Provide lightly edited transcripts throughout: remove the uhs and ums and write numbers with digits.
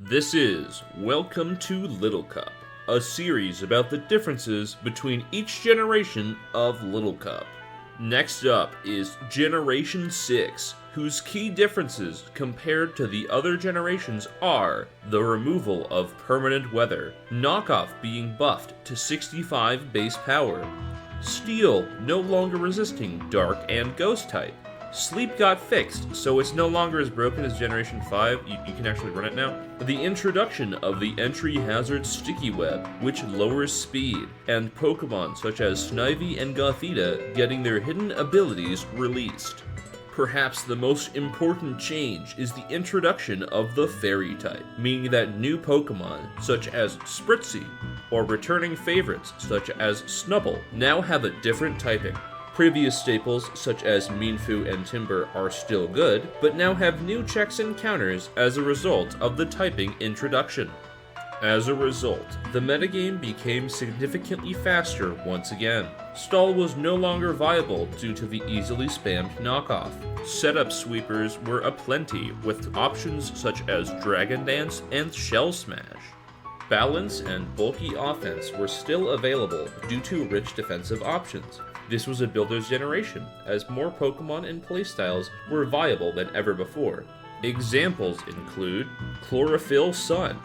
This is Welcome to Little Cup, a series about the differences between each generation of Little Cup. Next up is Generation 6, whose key differences compared to the other generations are the removal of permanent weather, knockoff being buffed to 65 base power, steel no longer resisting dark and ghost type, sleep got fixed, so it's no longer as broken as Generation 5, you can actually run it now. The introduction of the entry hazard Sticky Web, which lowers speed, and Pokemon such as Snivy and Gothita getting their hidden abilities released. Perhaps the most important change is the introduction of the Fairy type, meaning that new Pokemon, such as Spritzy, or returning favorites such as Snubbull, now have a different typing. Previous staples such as Mienfoo and Timber are still good, but now have new checks and counters as a result of the typing introduction. As a result, the metagame became significantly faster once again. Stall was no longer viable due to the easily spammed knockoff. Setup sweepers were aplenty, with options such as Dragon Dance and Shell Smash. Balance and bulky offense were still available due to rich defensive options. This was a builder's generation, as more Pokemon and playstyles were viable than ever before. Examples include Chlorophyll Sun,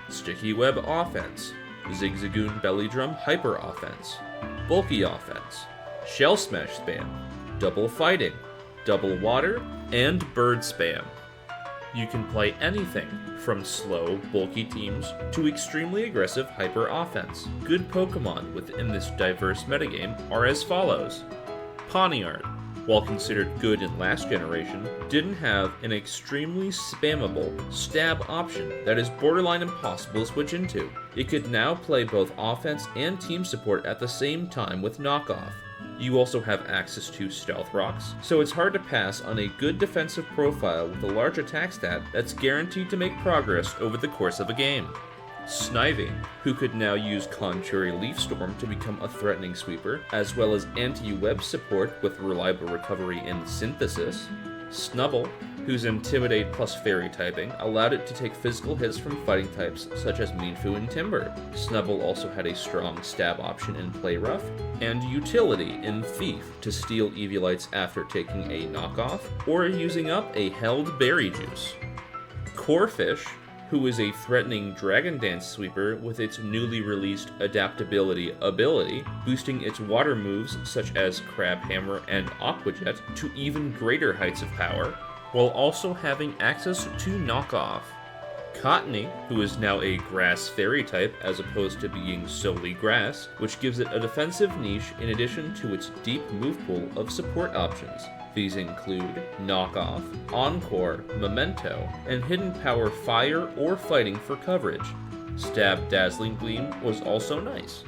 Sticky Web Offense, Zigzagoon Belly Drum Hyper Offense, Bulky Offense, Shell Smash Spam, Double Fighting, Double Water, and Bird Spam. You can play anything from slow, bulky teams to extremely aggressive hyper offense. Good Pokemon within this diverse metagame are as follows. Pawniard, while considered good in last generation, didn't have an extremely spammable stab option that is borderline impossible to switch into. It could now play both offense and team support at the same time with knockoff. You also have access to Stealth Rocks, so it's hard to pass on a good defensive profile with a large attack stat that's guaranteed to make progress over the course of a game. Snivy, who could now use Contrary Leaf Storm to become a threatening sweeper, as well as anti-web support with reliable recovery and synthesis. Snubbull, whose Intimidate plus Fairy typing allowed it to take physical hits from fighting types such as Mienfoo and Timber. Snubbull also had a strong stab option in Play Rough, and utility in Thief to steal Eviolites after taking a knockoff, or using up a held berry juice. Corphish, who is a threatening Dragon Dance sweeper with its newly released Adaptability ability, boosting its water moves such as Crab Hammer and Aqua Jet to even greater heights of power, while also having access to knockoff. Cottony, who is now a grass fairy type as opposed to being solely grass, which gives it a defensive niche in addition to its deep move pool of support options. These include Knockoff, Encore, Memento, and Hidden Power Fire or Fighting for coverage. Stab Dazzling Gleam was also nice.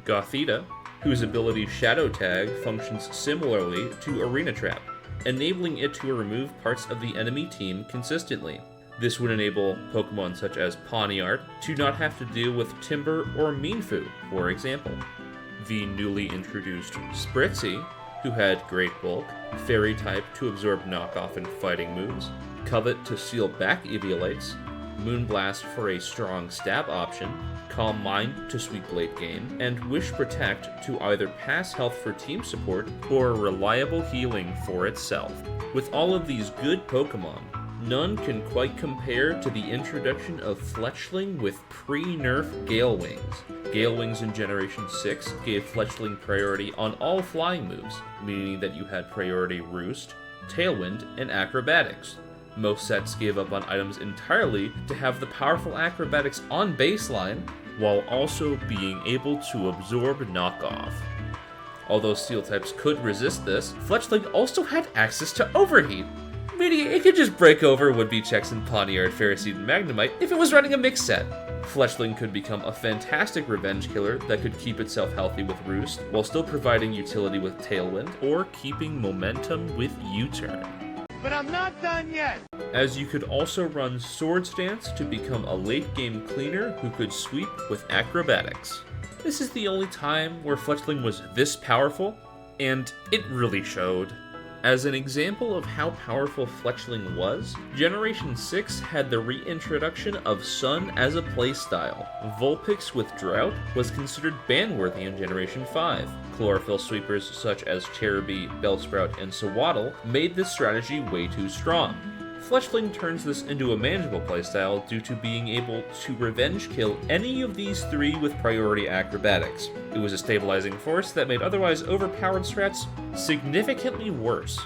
Gothita, whose ability Shadow Tag functions similarly to Arena Trap, enabling it to remove parts of the enemy team consistently. This would enable Pokemon such as Pawniard to not have to deal with Timber or Mienfoo, for example. The newly introduced Spritzy, who had Great Bulk, Fairy type to absorb knockoff and fighting moves, Covet to seal back Eviolites, Moonblast for a strong stab option, Calm Mind to sweep late game, and Wish Protect to either pass health for team support or reliable healing for itself. With all of these good Pokemon, none can quite compare to the introduction of Fletchling with pre-nerf Gale Wings. Gale Wings in Generation 6 gave Fletchling priority on all flying moves, meaning that you had priority Roost, Tailwind, and Acrobatics. Most sets gave up on items entirely to have the powerful Acrobatics on baseline, while also being able to absorb knockoff. Although Steel types could resist this, Fletchling also had access to Overheat, meaning it could just break over would-be checks in Pawniard, Ferroseed, and Magnemite if it was running a mixed set. Fletchling could become a fantastic revenge killer that could keep itself healthy with Roost, while still providing utility with Tailwind, or keeping momentum with U-Turn. But I'm not done yet! As you could also run Swords Dance to become a late-game cleaner who could sweep with Acrobatics. This is the only time where Fletchling was this powerful, and it really showed. As an example of how powerful Fletchling was, Generation 6 had the reintroduction of Sun as a playstyle. Vulpix with Drought was considered ban-worthy in Generation 5. Chlorophyll sweepers such as Cherubi, Bellsprout, and Wattrel made this strategy way too strong. Fletchling turns this into a manageable playstyle due to being able to revenge kill any of these three with priority acrobatics. It was a stabilizing force that made otherwise overpowered strats significantly worse.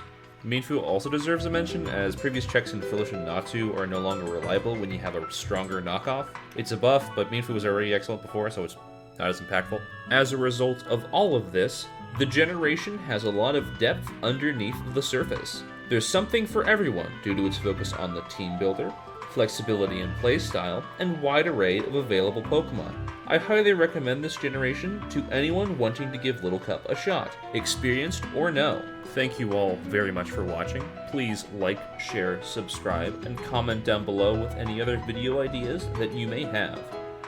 Mienfoo also deserves a mention, as previous checks in Filish and Natsu are no longer reliable when you have a stronger knockoff. It's a buff, but Mienfoo was already excellent before, so it's not as impactful. As a result of all of this, the generation has a lot of depth underneath the surface. There's something for everyone due to its focus on the team builder, flexibility in playstyle, and wide array of available Pokemon. I highly recommend this generation to anyone wanting to give Little Cup a shot, experienced or no. Thank you all very much for watching. Please like, share, subscribe, and comment down below with any other video ideas that you may have.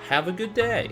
Have a good day!